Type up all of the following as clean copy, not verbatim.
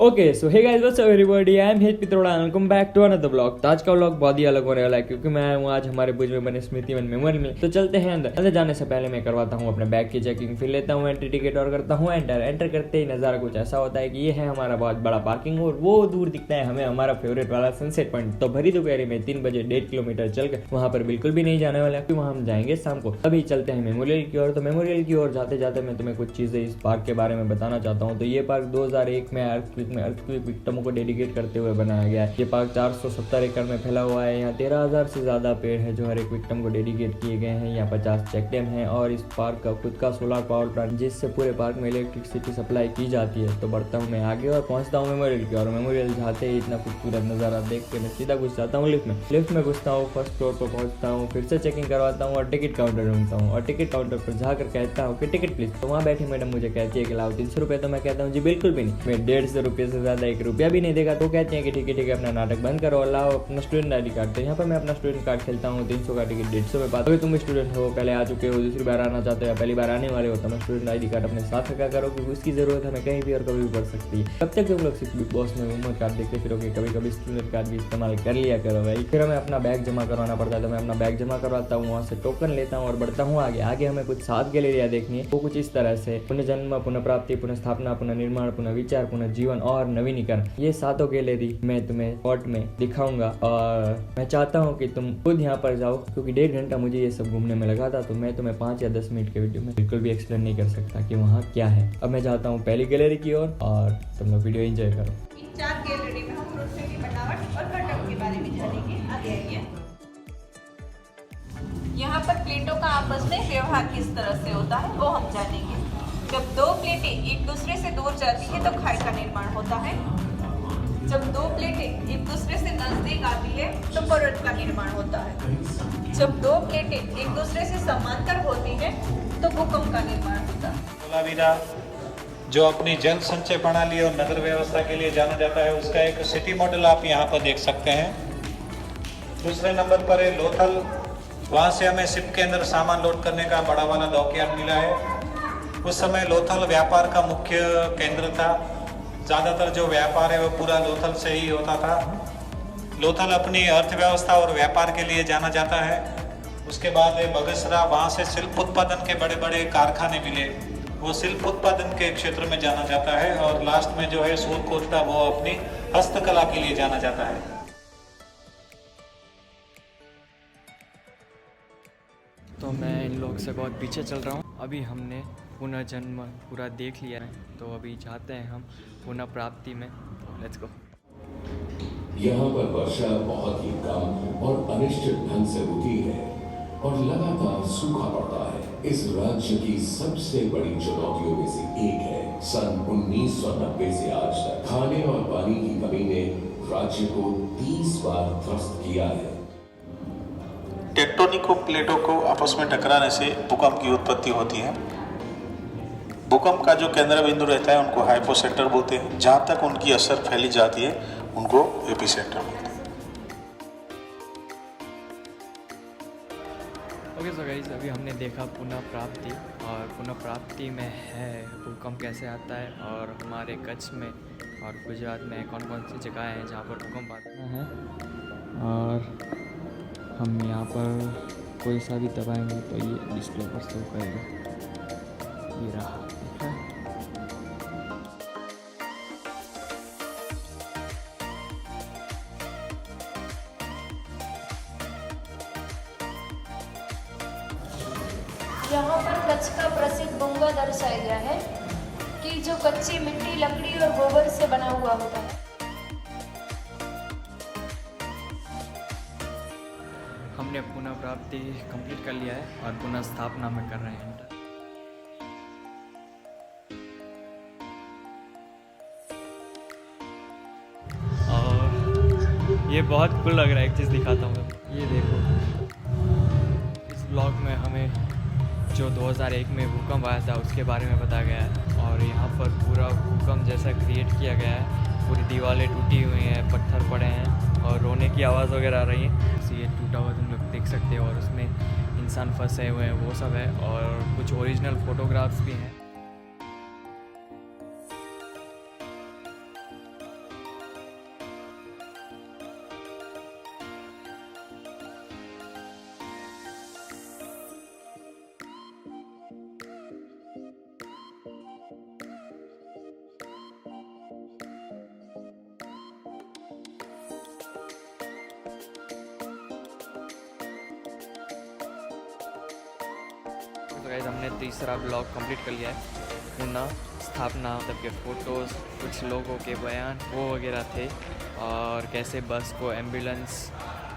Okay so hey guys what's up everybody, I am Hit Pitroda, welcome back to another blog. तो आज का vlog बहुत ही अलग होने वाला है क्योंकि मैं हूँ आज हमारे भुज में बने स्मृति वन मेमोरियल में। तो चलते हैं अंदर जाने से पहले मैं करवाता हूँ अपने बैग की चेकिंग, फिर लेता हूँ एंट्री टिकट और करता हूँ एंटर करते ही नज़ारा कुछ ऐसा होता है कि ये है हमारा बहुत बड़ा पार्किंग और वो दूर दिखता है हमें हमारा फेवरेट वाला सनसेट पॉइंट। तो भरी दोपहर में 3 बजे 1.5 किलोमीटर चल कर वहाँ पर बिल्कुल भी नहीं जाने वाला क्योंकि वहाँ हम जाएंगे शाम को। अभी चलते हैं मेमोरियल की ओर। तो मेमोरियल की ओर जाते जाते मैं तुम्हें कुछ चीज़ें इस पार्क के बारे में बताना चाहता हूँ। तो ये पार्क 2001 में अर्थक्वेक विक्टिमों को डेडिकेट करते हुए बनाया गया है। ये पार्क 470 एकड़ में फैला हुआ है। यहाँ 13,000 से ज्यादा पेड़ है जो हर एक विक्टिम को डेडिकेट किए गए हैं। यहाँ 50 चेक डैम है और इस पार्क का खुद का सोलर पावर प्लांट जिससे पूरे पार्क में इलेक्ट्रिसिटी सप्लाई की जाती है। तो बढ़ता हूँ मैं आगे और पहुँचता हूँ मेमोरियल की। और मेमोरियल जाते ही इतना खूबसूरत नज़ारा देख के मैं सीधा घुस जाता हूँ लिफ्ट में घुसता हूँ, फर्स्ट फ्लोर पर पहुँचता हूँ, फिर से चेकिंग करवाता हूँ और टिकट काउंटर ढूंढता हूँ और टिकट काउंटर पर जाकर कहता हूँ कि टिकट प्लीज। तो वहाँ बैठी मैडम मुझे कहती है कि लाओ 300 रुपये। तो मैं कहता हूँ जी बिल्कुल भी नहीं, मैं 150 रुपये से ज़्यादा 1 रुपया भी नहीं देगा। तो कहते हैं कि ठीक है अपना नाटक बंद करो, लाओ अपना स्टूडेंट आई डी कार्ड। तो यहाँ पर मैं अपना स्टूडेंट कार्ड खेलता हूँ, 300 का टिकट 150 में पाता हूँ। तुम स्टूडेंट हो, पहले आ चुके हो, दूसरी बार आना चाहते हो या पहली बार आने वाले हो तो मैं स्टूडेंट आई डी कार्ड अपने साथ रखा करो क्योंकि उसकी जरूरत हमें कहीं भी और कभी भी पड़ सकती है। तब तक तुम लोग सिर्फ बिग बॉस में उम्र कार्ड देखते फिरोगे, कभी कभी स्टूडेंट कार्ड भी इस्तेमाल कर लिया करो भाई। फिर हमें अपना बैग जमा करवाना पड़ता है तो मैं अपना बैग जमा करवाता हूँ, वहाँ से टोकन लेता हूँ और बढ़ता हूँ आगे हमें कुछ 7 गैलरियाँ देखनी है। वो कुछ इस तरह से पुनर्जन्म, पुनः प्राप्ति, पुनः स्थापना, पुनः निर्माण, पुनः विचार, पुनः जीवन और नवीनीकरण। ये 7 गैलरी मैं तुम्हें स्पॉट में दिखाऊंगा और मैं चाहता हूँ कि तुम खुद यहाँ पर जाओ क्योंकि 1.5 घंटा मुझे ये सब घूमने में लगा था। तो मैं तुम्हें 5 या 10 मिनट के वीडियो में बिल्कुल भी एक्सप्लेन नहीं कर सकता कि वहाँ क्या है। अब मैं जाता हूँ पहली गैलरी की ओर और तुम लोग वीडियो एंजॉय करो। इन 4 गैलरी में हम रोशनी की बनावट और कटआउट के बारे में जानेंगे। आगे आइए। यहाँ पर प्लेटों का आपस में व्यवहार किस तरह से होता है वो हम जानेंगे। जब 2 प्लेटें एक दूसरे से दूर जाती है तो खाई का निर्माण होता है। जब 2 प्लेटें एक दूसरे से नजदीक आती है तो पर्वत का निर्माण होता है। जब 2 प्लेटें एक दूसरे से समांतर होती है तो भूकंप का निर्माण होता है। धोलावीरा जो अपनी जल संचय प्रणाली और नगर व्यवस्था के लिए जाना जाता है, उसका एक सिटी मॉडल आप यहाँ पर देख सकते हैं। दूसरे नंबर पर है लोथल। वहाँ से हमें शिप के अंदर सामान लोड करने का बड़ा वाला डॉकयार्ड मिला है। उस समय लोथल व्यापार का मुख्य केंद्र था। ज़्यादातर जो व्यापार है वो पूरा लोथल से ही होता था। लोथल अपनी अर्थव्यवस्था और व्यापार के लिए जाना जाता है। उसके बाद है बगसरा। वहाँ से शिल्प उत्पादन के बड़े बड़े कारखाने मिले, वो शिल्प उत्पादन के क्षेत्र में जाना जाता है। और लास्ट में जो है सूरकोटा, वो अपनी हस्तकला के लिए जाना जाता है। तो मैं इन लोग से बहुत पीछे चल रहा हूँ। अभी हमने पुनर्जन्म पूरा देख लिया है तो अभी जाते हैं हम पुनः प्राप्ति में। Let's go. यहाँ पर वर्षा बहुत ही कम और अनिश्चित ढंग से होती है और लगातार सूखा पड़ता है। इस राज्य की सबसे बड़ी चुनौतियों में से एक है सन 1990 से आज तक खाने और पानी की कमी ने राज्य को 30 बार त्रस्त किया है। टेक्टोनिक प्लेटों को आपस में टकराने से भूकंप की उत्पत्ति होती है। भूकंप का जो केंद्र बिंदु रहता है उनको हाइपोसेंटर बोलते हैं। जहाँ तक उनकी असर फैली जाती है उनको एपिसेंटर बोलते हैं। ओके सो गाइस, अभी हमने देखा पुनः प्राप्ति और पुनः प्राप्ति में है भूकंप कैसे आता है और हमारे कच्छ में और गुजरात में कौन कौन सी जगह हैं जहाँ पर भूकंप आता है। और हम यहाँ पर कोई सा भी दबाएंगे तो ये डिस्प्ले पर शो करेगा। ये रहा, ठीक है। यहाँ पर कच्छ का प्रसिद्ध बुंगा दर्शाया गया है कि जो कच्ची मिट्टी, लकड़ी और गोबर से बना हुआ होता है। हमने पुनः प्राप्ति कंप्लीट कर लिया है और पुनः स्थापना में कर रहे हैं। और ये बहुत कूल लग रहा है। एक चीज़ दिखाता हूँ, ये देखो। इस ब्लॉग में हमें जो 2001 में भूकंप आया था उसके बारे में बताया गया है और यहाँ पर पूरा भूकंप जैसा क्रिएट किया गया है। पूरी दीवारें टूटी हुई हैं, पत्थर पड़े हैं और रोने की आवाज़ वगैरह आ रही है। ये टूटा हुआ तुम लोग देख सकते हो और उसमें इंसान फंसे हुए हैं, वो सब है। और कुछ ओरिजिनल फोटोग्राफ्स भी हैं। गाइस हमने तीसरा ब्लॉग कंप्लीट कर लिया है। पुणे स्थापना तब के फ़ोटोज़, कुछ लोगों के बयान वो वगैरह थे, और कैसे बस को एम्बुलेंस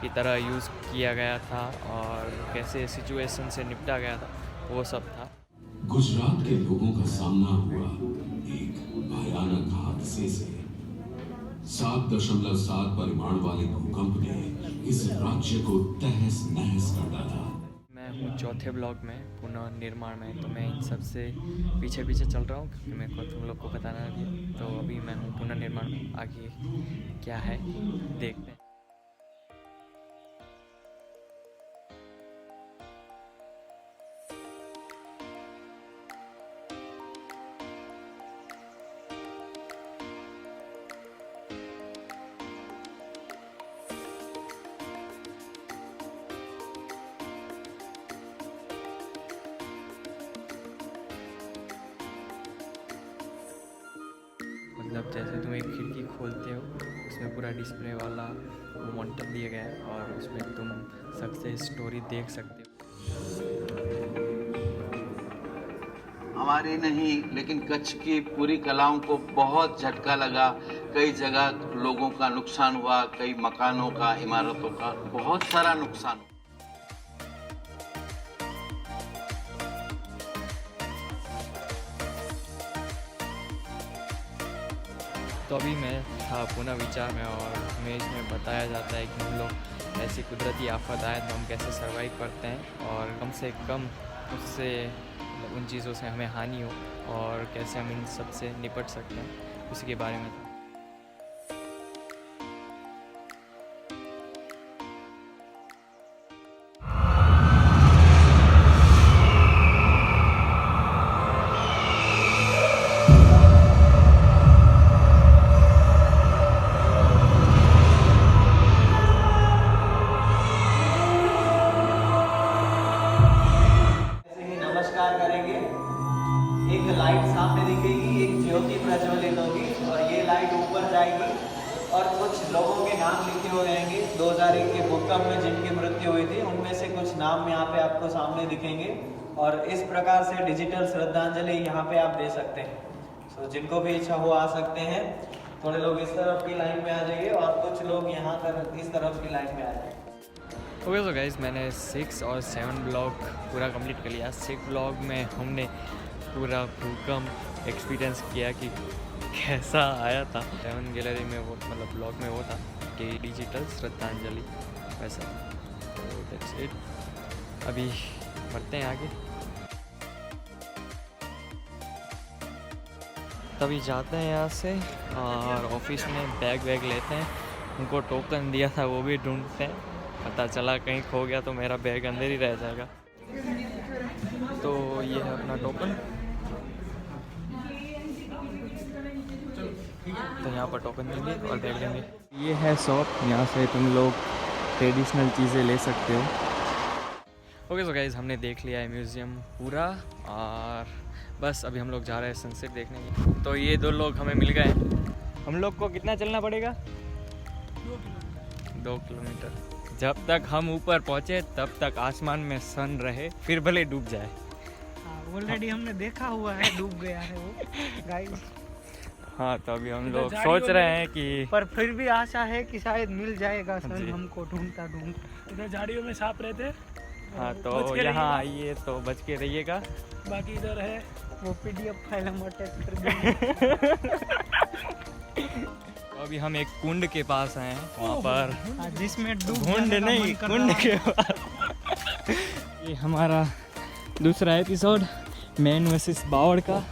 की तरह यूज़ किया गया था और कैसे सिचुएशन से निपटा गया था, वो सब था। गुजरात के लोगों का सामना हुआ एक भयानक हादसे से। 7.7 परिमाण वाले भूकंप ने इस राज्य को तहस नहस कर डाला। मैं हूँ चौथे ब्लॉग में पुनर्निर्माण में, तो मैं इन सब से पीछे पीछे चल रहा हूँ क्योंकि मेरे को तुम लोग को बताना भी है। तो अभी मैं हूँ पुनर्निर्माण में, आगे क्या है देखते हैं। मतलब जैसे तुम एक खिड़की खोलते हो, उसमें पूरा डिस्प्ले वाला वो मॉनिटर दिया गया है और उसमें तुम सक्सेस स्टोरी देख सकते हो। हमारी नहीं लेकिन कच्छ की पूरी कलाओं को बहुत झटका लगा। कई जगह लोगों का नुकसान हुआ, कई मकानों का, इमारतों का बहुत सारा नुकसान हुआ। तो अभी मैं था पुणे विचार में, और हमें इसमें बताया जाता है कि हम लोग ऐसी कुदरती आफत आए तो हम कैसे सर्वाइव करते हैं और कम से कम उससे उन चीज़ों से हमें हानि हो और कैसे हम इन सब से निपट सकते हैं, उसी के बारे में था। नमस्कार करेंगे। एक लाइट सामने दिखेगी, एक ज्योति प्रज्वलित होगी और ये लाइट ऊपर जाएगी और कुछ लोगों के नाम लिखे हुए रहेंगे 2001 के भूकंप में जिनकी मृत्यु हुई थी, उनमें से कुछ नाम यहाँ पे आपको सामने दिखेंगे और इस प्रकार से डिजिटल श्रद्धांजलि यहाँ पे आप दे सकते हैं। तो जिनको भी इच्छा हो आ सकते हैं। थोड़े लोग इस तरफ की लाइन में आ जाइए और कुछ लोग यहाँ पर इस तरफ की लाइन में आ जाइए। ओके तो गाइस मैंने 6 और 7 ब्लॉग पूरा कंप्लीट कर लिया। 6 ब्लॉग में हमने पूरा भूकंप एक्सपीरियंस किया कि कैसा आया था। 7 गैलरी में वो मतलब ब्लॉग में वो था कि डिजिटल श्रद्धांजलि वैसा। तो दैट्स इट, अभी बढ़ते हैं आगे। तभी जाते हैं यहाँ से और ऑफिस में बैग वैग लेते हैं। उनको टोकन दिया था वो भी ढूंढते हैं, पता चला कहीं खो गया तो मेरा बैग अंदर ही रह जाएगा। तो ये है अपना टोकन, तो यहाँ पर टोकन देंगे और बैग लेंगे। ये है शॉप, यहाँ से तुम लोग ट्रेडिशनल चीज़ें ले सकते हो। ओके सो गाइज हमने देख लिया है म्यूज़ियम पूरा और बस अभी हम लोग जा रहे हैं सनसेट देखने की। तो ये 2 लोग हमें मिल गए। हम लोग को कितना चलना पड़ेगा? 2 किलोमीटर। जब तक हम ऊपर पहुंचे तब तक आसमान में सन रहे, फिर भले डूब जाए। ऑलरेडी हमने देखा हुआ है, डूब गया है वो गाइस। हाँ तो अभी हम लोग सोच रहे हैं कि पर फिर भी आशा है कि शायद मिल जाएगा सन हमको ढूंढता ढूंढता। इधर झाड़ियों में सांप रहते। हाँ तो यहाँ आइए तो बच के रहिएगा। बाकी इधर है वो पीडीएफ फाइल हम अटैच कर देंगे। तो अभी हम एक कुंड के पास आए हैं, वहाँ पर जिसमें कुंड नहीं, कुंड के पास। ये हमारा दूसरा एपिसोड मैन वर्सेस बावड़ का,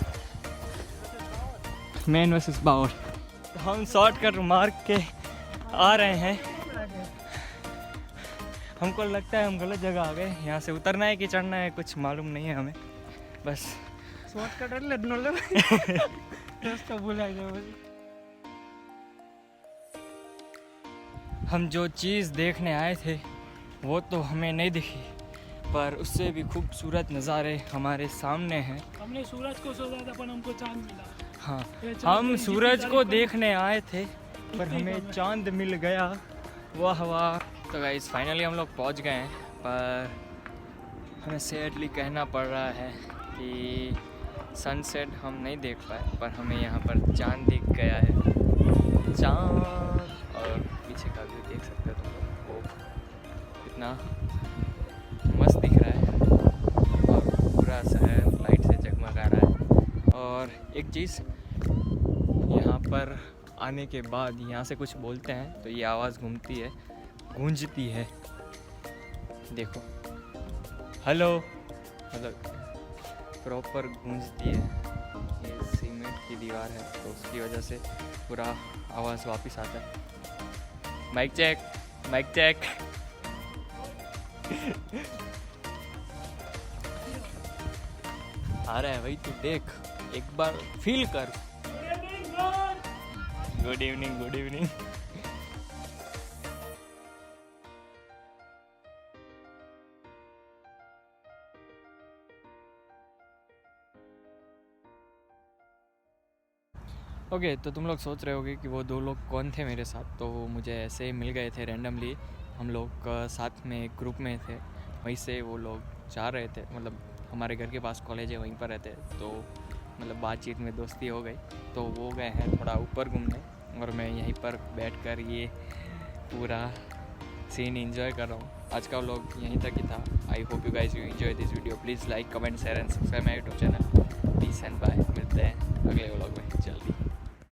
मैन वर्सेस बावड़। तो हम शॉर्टकट मार के आ रहे हैं। हमको लगता है हम गलत जगह आ गए। यहाँ से उतरना है कि चढ़ना है कुछ मालूम नहीं है हमें, बस शॉर्टकट रास्ता भूला जाए। हम जो चीज़ देखने आए थे वो तो हमें नहीं दिखी, पर उससे भी खूबसूरत नज़ारे हमारे सामने हैं। हमने सूरज को सोचा था पर हमको चांद मिला। हाँ ये चांद हम की सूरज जितनी को तारीफ देखने आए थे पर उतनी हमें कम है। चांद मिल गया। वाह वाह। तो गाइस फाइनली हम लोग पहुंच गए हैं, पर हमें सैडली कहना पड़ रहा है कि सनसेट हम नहीं देख पाए, पर हमें यहाँ पर चाँद दिख गया है। चाँद, और पीछे का व्यू देख सकते हो तुम लोग, वो कितना मस्त दिख रहा है और पूरा शहर लाइट से जगमगा रहा है। और एक चीज़, यहाँ पर आने के बाद यहाँ से कुछ बोलते हैं तो ये आवाज़ घूमती है, गूंजती है। देखो, हेलो, मतलब प्रॉपर गूंजती है। ये सीमेंट की दीवार है तो उसकी वजह से पूरा आवाज़ वापस आता है। Mic check, mic check. आ रहा है भाई, तू देख, एक बार फील कर। Good evening, good evening. Okay, तो तुम लोग सोच रहे होगे कि वो दो लोग कौन थे मेरे साथ। तो मुझे ऐसे ही मिल गए थे रैंडमली, हम लोग साथ में एक ग्रुप में थे। वहीं से वो लोग जा रहे थे, मतलब हमारे घर के पास कॉलेज है, वहीं पर रहते। तो मतलब बातचीत में दोस्ती हो गई, तो वो गए हैं थोड़ा ऊपर घूमने और मैं यहीं पर बैठकर ये पूरा सीन एंजॉय कर रहा हूँ। आज का व्लॉग यहीं तक ही था। I hope you guys you enjoy this video. Please like, comment, share and subscribe my YouTube channel. Peace and bye. मिलते हैं अगले व्लॉग में जल्दी।